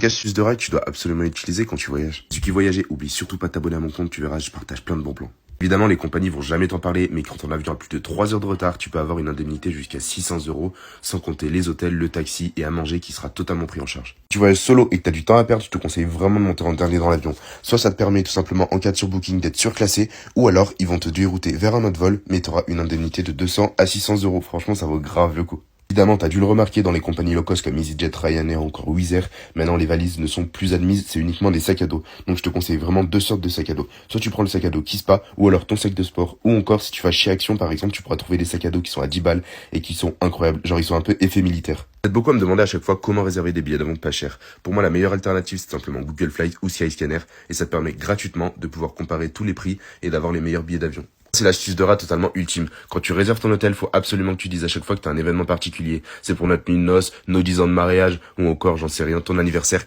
5 astuces de règles que tu dois absolument utiliser quand tu voyages. Si tu kiffes voyager, oublie surtout pas de t'abonner à mon compte, tu verras, je partage plein de bons plans. Évidemment, les compagnies vont jamais t'en parler, mais quand ton avion a plus de 3 heures de retard, tu peux avoir une indemnité jusqu'à 600 €, sans compter les hôtels, le taxi et à manger qui sera totalement pris en charge. Si tu voyages solo et que tu as du temps à perdre, je te conseille vraiment de monter en dernier dans l'avion. Soit ça te permet tout simplement en cas de surbooking d'être surclassé, ou alors ils vont te dérouter vers un autre vol, mais tu auras une indemnité de 200 à 600 €. Franchement, ça vaut grave le coup. Évidemment, t'as dû le remarquer dans les compagnies low cost comme EasyJet, Ryanair ou encore Wizz Air. Maintenant, les valises ne sont plus admises, c'est uniquement des sacs à dos. Donc, je te conseille vraiment 2 sortes de sacs à dos. Soit tu prends le sac à dos Kispa, ou alors ton sac de sport. Ou encore, si tu vas chez Action, par exemple, tu pourras trouver des sacs à dos qui sont à 10 balles et qui sont incroyables. Genre, ils sont un peu effet militaire. Vous êtes beaucoup à me demander à chaque fois comment réserver des billets d'avion pas chers. Pour moi, la meilleure alternative, c'est simplement Google Flights ou Skyscanner. Et ça te permet gratuitement de pouvoir comparer tous les prix et d'avoir les meilleurs billets d'avion. C'est l'astuce de rat totalement ultime. Quand tu réserves ton hôtel, faut absolument que tu dises à chaque fois que tu as un événement particulier. C'est pour notre nuit de noces, nos 10 ans de mariage, ou encore, j'en sais rien, ton anniversaire.